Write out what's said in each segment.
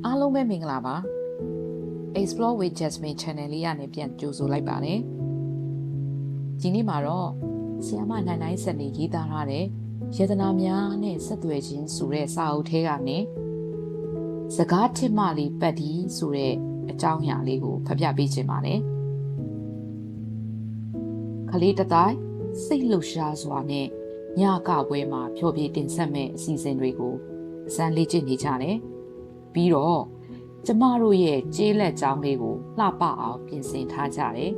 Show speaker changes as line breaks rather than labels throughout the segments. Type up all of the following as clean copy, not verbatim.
အားလုံးပဲမင်္ဂလာပါ Explore with Jasmine Channel လေးကနေပြန်ကြိုဆိုလိုက်ပါတယ်ဒီနေ့မှာတော့ဆီယမနိုင်နိုင်ဆက်နေရေးသားထားတဲ့ယေဒနာများနဲ့ဆက်သွယ်ခြင်းဆိုတဲ့စာအုပ်ထဲကနေစကားထစ်မှလေးပတ်ဒီဆိုတဲ့အကြောင်းအရာလေးကိုဖတ်ပြပေးခြင်းပါတယ်ခလေးတတိုင်းစိတ်လှုပ်ရှားစွာနဲ့ညကပွဲမှာဖြောပြတင်ဆက်မဲ့အစီအစဉ်တွေကိုအစမ်းလေ့ကျင့်နေကြတယ်ပြီးတော့ကျမတို့ရဲ့ကျေးလက်ကြောင်းလေးကိုလှပအောင်ပြင်ဆင်ထားကြတယ်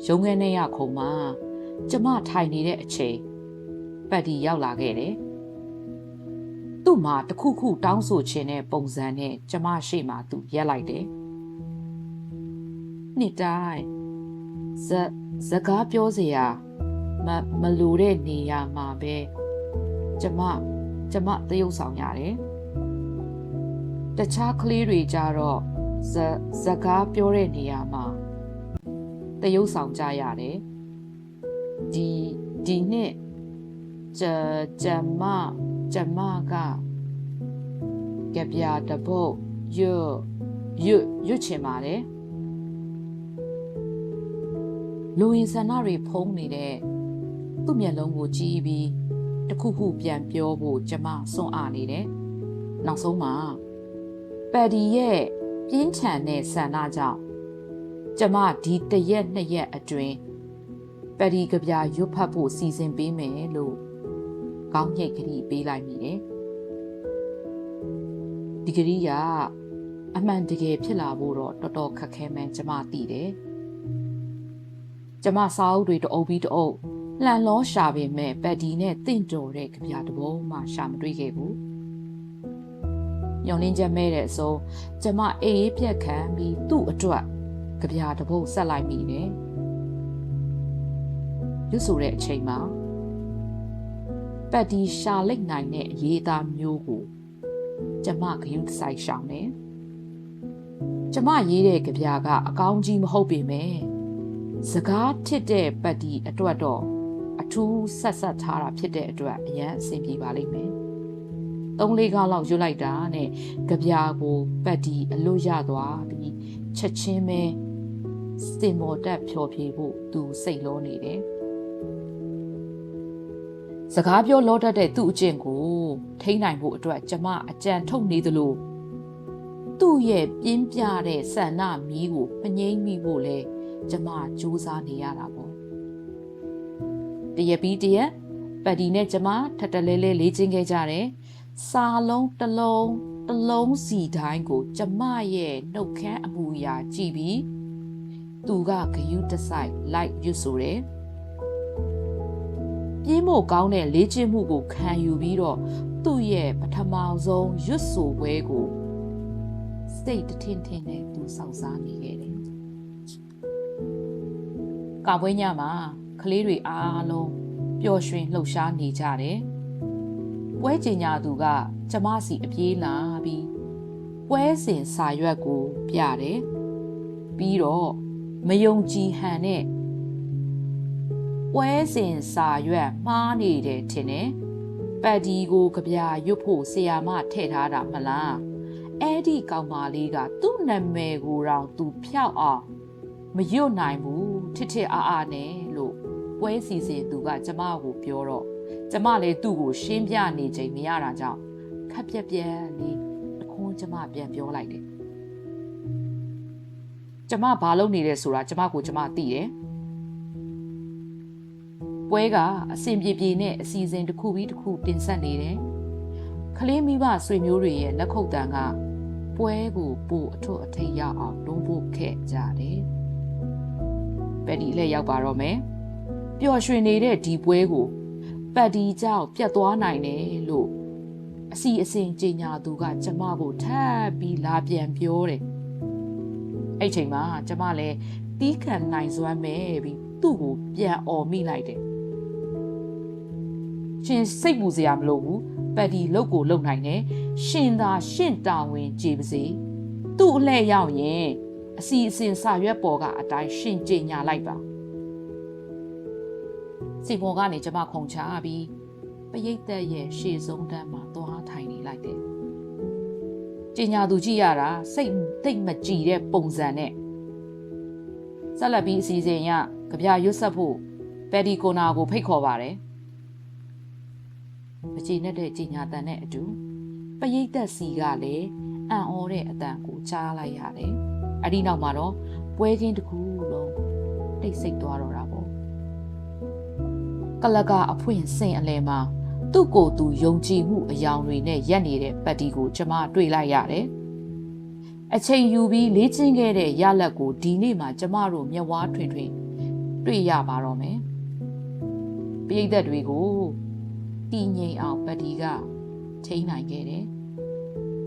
ရုံးခန်းထဲရခုံမှာကျမထိုင်နေတဲ့အချိန်ပတ်ဒီရောက်လာခဲ့တယ်သူ့မှာတခုခုတောင်းဆိုခြင်းတဲ့ပုံစံနဲ့ကျမရှေ့မှာသူရက်လိုက်တယ်နှစ်တိုင်းစကားပြောစရာမလိုတဲ့နေရာမှာပဲကျမသရုပ်ဆောင်ရတယ်တခြားကလေးတွေကြတော့စကားပြောတဲ့နေရာမှာသရုပ်ဆောင်ကြရတယ်ဒီနှစ်ကျမကကြပြတပုတ်ရွတ်ချင်ပါတယ်လူရင်ဆန္ဒတွေဖုံးနေတဲ့သူ့မျက်လုံးကိုကြည့်ပြီးတခုခုပြန်ပြောဖို့ကျမစွန့်အားနေတယ်နောက်ဆုံးမှာပတ်ဒီရဲ့ပြင်းထန်တဲ့ဆန္ဒကြောင့်ကျမဒီ1ရက်2ရက်အတွင်းပတ်ဒီကြပြရွတ်ဖတ်ဖို့စီစဉ်ပေးမယ်လို့ကောင်းညိတ်ကလေးပေးလိုက်မိတယ်ဒီကလေးကအမှန်တကယ်ဖြစ်လာဖို့တော့တော်တော်ခက်ခဲမှန်းကျမသိတယ်ကျမစာအုပ်တွေတအုပ်ပြီးတအုပ်လှန်လောရှာပေမဲ့ပတ်ဒီနဲ့တင့်တော်တဲ့ကြပြတပုံမှရှာမတွေ့ခဲ့ဘူးညောင်လင်းချက်မဲ့တဲ့အစုံကျမအေးပြက်ခံပြီးသူ့အတွက်ကြပြတပုတ်ဆက်လိုက်မိတယ်ရွတ်ဆိုတဲ့အချိန်မှာပတ်ဒီရှာလိုက်နိုင်တဲ့အရေးသားမျိုးကိုကျမဂရုစိုက်ရှောင်တယ်ကျမရေးတဲ့ကြပြကအကောင်းကြီးမဟုတ်ပေမဲ့စကားထစ်တဲ့ပတ်ဒီအတွက်တော့အထူးဆက်ထားတာဖြစ်တဲ့အတွက်အရန်အဆင်ပြေပါလိမ့်မယ်3-4ခေါက်လောက်ရွတ်လိုက်တာနဲ့ကြပြကိုပတ်ဒီအလို့ရသွားပြီးချက်ချင်းပဲစင်မော်တက်ဖြော်ဖြေဖို့သူစိတ်လောနေတယ်စကားပြောလောတတ်တဲ့သူ့အကျင့်ကိုထိန်းနိုင်ဖို့အတွက်ကျမအကြံထုတ်နေသလိုသူ့ရဲ့ပြင်းပြတဲ့ဆန္ဒမီးကိုမငြိမ့်မိဖို့လဲကျမစူးစမ်းနေရတာပေါ့တရက်ပြီးတရက်ပတ်ဒီနဲ့ကျမထပ်တလဲလဲလေ့ကျင့်ခဲ့ကြတယ်စာလုံးတစ်လုံးစီတိုင်းကိုကျမရဲ့နှုတ်ခမ်းအမူအရာကြည့်ပြီးသူကဂယုတစိုက်လိုက်ရွတ်ဆိုတယ်ပြင်းမို့ကောင်းတဲ့လေ့ကျင့်မှုကိုခံယူပြီးတော့သူ့ရဲ့ပထမဆုံးရွတ်ဆိုပွဲကိုစိတ်ထင်နဲ့သူစောင့်စားနေခဲ့တယ်ကာပွဲညမှာကလေးတွေအားလုံးပျော်ရွှင်လှုပ်ရှားနေကြတယ်ပွဲကျင်ညာသူကကျမစီအပြေးလာပြီးပွဲစဉ်စာရွက်ကိုပြတယ်ပြီးတော့မယုံကြည်ဟန်နဲ့ပွဲစဉ်စာရွက်မှားနေတယ်ထင်တယ်ပတ်ဒီကိုကြပြရွတ်ဖို့ဆရာမထည့်ထားတာမလားအဲ့ဒီကောင်မလေးကသူ့နာမည်ကိုတောင်သူဖျောက်အောင်မရွတ်နိုင်ဘူးထစ်အားနဲ့လို့ပွဲစီစဉ်သူကကျမကိုပြောတော့ကျမလည်းသူ့ကိုရှင်းပြနေချိန်မရတာကြောင့်ခက်ပြက်ပြက်လေးအခွန်းကျမပြန်ပြောလိုက်တယ်ကျမဘာလုပ်နေလဲဆိုတာကျမသိတယ်ပွဲကအစဉ်ပြေနဲ့အစီအစဉ်တစ်ခုပြီးတစ်ခုတင်ဆက်နေတယ်ကလေးမိဘဆွေမျိုးတွေရဲ့လက်ခုပ်တန်းကပွဲကိုပို့အထွတ်အထိပ်ရအောင်တွန်းပို့ခဲ့ကြတယ်ပတ်ဒီလည်းရောက်ပါတော့မယ်ပျော်ရွှင်နေတဲ့ဒီပွဲကိုပတ်ဒီကြောင့်ပြတ်သွားနိုင်တယ်လို့အစီအစဉ်ကြီးညာသူကကျမကိုထပ်ပြီးလာပြန်ပြောတယ်အဲ့ချိန်မှာကျမလည်းတီးခံနိုင်စွမ်းမဲ့ပြီးသူ့ကိုပြန်អော်မိလိုက်တယ်ရှင်စိတ်ပူစရာမလိုဘူးပတ်ဒီလုတ်ကိုလုံနိုင်တယ်ရှင်သာရှင့်တာဝန်ကြည်ပါစေသူ့အလှည့်ရောက်ရင်အစီအစဉ်စာရွက်ပေါ်ကအတိုင်းရှင်ကြီးညာလိုက်ပါစီပေါ်ကနေကျမခုံချပြီးပရိတ်သက်ရဲ့ရှေ့ဆုံးတန်းမှာသွားထိုင်နေလိုက်တယ် ကျင်ညာသူကြည့်ရတာစိတ်သိမ့်မကြည်တဲ့ပုံစံနဲ့ဆက်လက်ပြီးအစီအစဉ်ရကြပြရွတ်ဆက်ဖို့ပက်ဒီကိုနာကိုဖိတ်ခေါ်ပါတယ်မကြည်နဲ့တဲ့ကျင်ညာတန်နဲ့အတူပရိသတ်စီကလည်းအံ့ဩတဲ့အတန်ကိုကြားလိုက်ရတယ်အဲ့ဒီနောက်မှာတော့ပွဲချင်းတစ်ခုလုံးတိတ်ဆိတ်သွားတော့တာပေါ့ကလကအဖွင့်စင်အလဲမှာသူ့ကိုယ်သူယုံကြည်မှုအယောင်တွေနဲ့ရက်နေတဲ့ပက်တီကိုကျမတွေ့လိုက်ရတယ်အချိန်ယူပြီးလေ့ကျင့်ခဲ့တဲ့ရလဒ်ကိုဒီနေ့မှကျမတို့မျက်ဝါးထွင်ထွင်တွေ့ရပါတော့မယ်ပရိသတ်တွေကိုတည်ငြိမ်အောင်ပက်တီကထိန်းနိုင်ခဲ့တယ်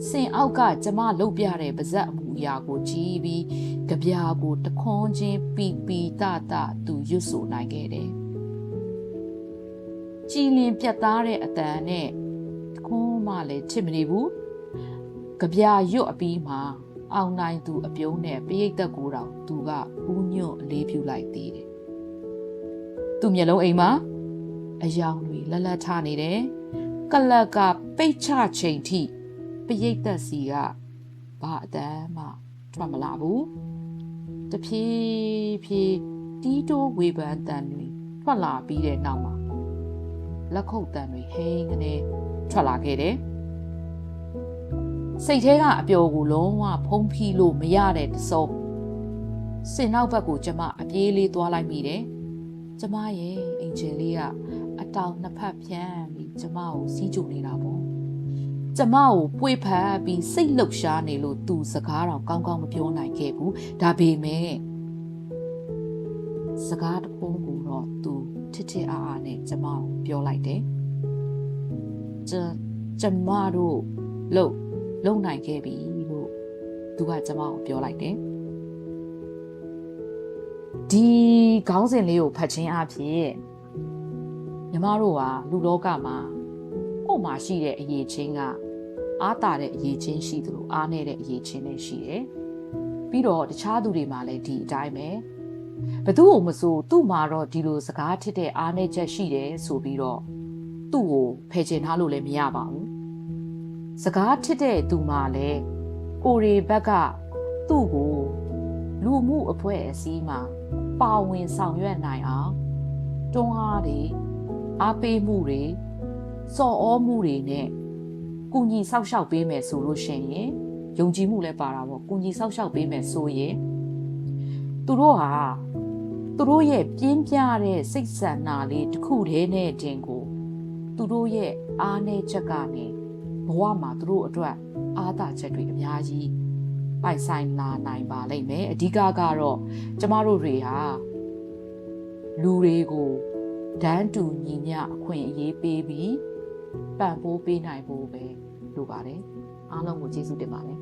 စင်အောက်ကကျမလှုပ်ပြတဲ့ပါဇက်အမှုအရာကိုကြည့်ပြီးကြပြာကိုတခွန်းချင်းပီပီတတသူရွတ်ဆိုနိုင်ခဲ့တယ်ကြည်လင်ပြတ်သားတဲ့အတန်နဲ့တခွန်းမှလည်းချစ်မနေဘူးကြပြာရွတ်အပြီးမှာအောင်နိုင်သူအပြုံးနဲ့ပရိသတ်ကိုတောင်သူကဦးညွန့်အလေးပြုလိုက်သေးတယ်သူ့မျက်လုံးအိမ်မှာအယောင်တွေလတ်လတ်ထားနေတယ်ကလကပိတ်ချချိန်ထိပရိသတ်စီကဘာအတမ်းမှထွက်မလာဘူးတဖြည်းဖြည်းတီးတိုးဝေဖန်တန်တွေထွက်လာပြီးတဲ့နောက်မှာလက်ခုပ်တန်တွေဟိန်းကနေထွက်လာခဲ့တယ်စိတ်ထဲကအပျော်ကိုလုံးဝဖုံးဖိလို့မရတဲ့တစုံစင်နောက်ဘက်ကိုကျမအပြေးလေးသွားလိုက်မိတယ်ကျမရဲ့အင်ဂျင်လေးကအတောင်နှစ်ဖက်ဖြန်းပြီးကျမကိုစီးကြိုနေတာပေါ့ကျမကိုပွေဖက်ပြီးစိတ်လှုပ်ရှားနေလို့သူစကားတော့ကောင်းကောင်းမပြောနိုင်ခဲ့ဘူးဒါပေမဲ့စကားတစ်ခုကိုတော့သူထစ်ထစ်အားအားနဲ့ကျမကိုပြောလိုက်တယ်ကျမတို့လုံနိုင်ခဲ့ပြီလို့သူကကျမကိုပြောလိုက်တယ်ဒီခေါင်းစဉ်လေးကိုဖတ်ခြင်းအဖြစ်ညီမတို့ကလူလောကမှာကို့မှာရှိတဲ့အရေးချင်းကအားတာတဲ့အရေးချင်းရှိသလိုအားနည်းတဲ့အရေးချင်းလည်းရှိတယ်ပြီးတော့တခြားသူတွေမှာလည်းဒီအတိုင်းပဲဘသူ့ကိုမဆိုသူ့မှာတော့ဒီလိုစကားထစ်တဲ့အားနည်းချက်ရှိတယ်ဆိုပြီးတော့သူ့ကိုဖယ်ချင်ထားလို့လည်းမရပါဘူးစကားထစ်တဲ့သူမှလည်းကိုရီဘက်ကသူ့ကိုလူမှုအဖွဲ့အစည်းမှာပါဝင်ဆောင်ရွက်နိုင်အောင်တွန်းအားတွေအားပေးမှုတွေစော်ဩမှုတွေနဲ့ကုညီဆောက်ရှောက်ပေးမယ်ဆိုလို့ရှိရင်ယုံကြည်မှုလည်းပါတာပေါ့ကုညီဆောက်ရှောက်ပေးမယ်ဆိုရင်သူတို့ရဲ့ပြင်းပြတဲ့စိတ်ဆန္ဒလေးတစ်ခုတည်းနဲ့တင်ကိုသူတို့ရဲ့အားနည်းချက်ကနေဘဝမှာသူတို့အတွက်အားသာချက်တွေအများကြီးပိုင်ဆိုင်လာနိုင်ပါလိမ့်မယ်အဓိကကတော့ကျမတို့တွေဟာလူတွေကိုဒန်းတူညီမျှအခွင့်အရေးပေးပြီးပံ့ပိုးပေးနိုင်ဖို့ပဲလိုပါတယ်အားလုံးကိုကျေးဇူးတင်ပါတယ်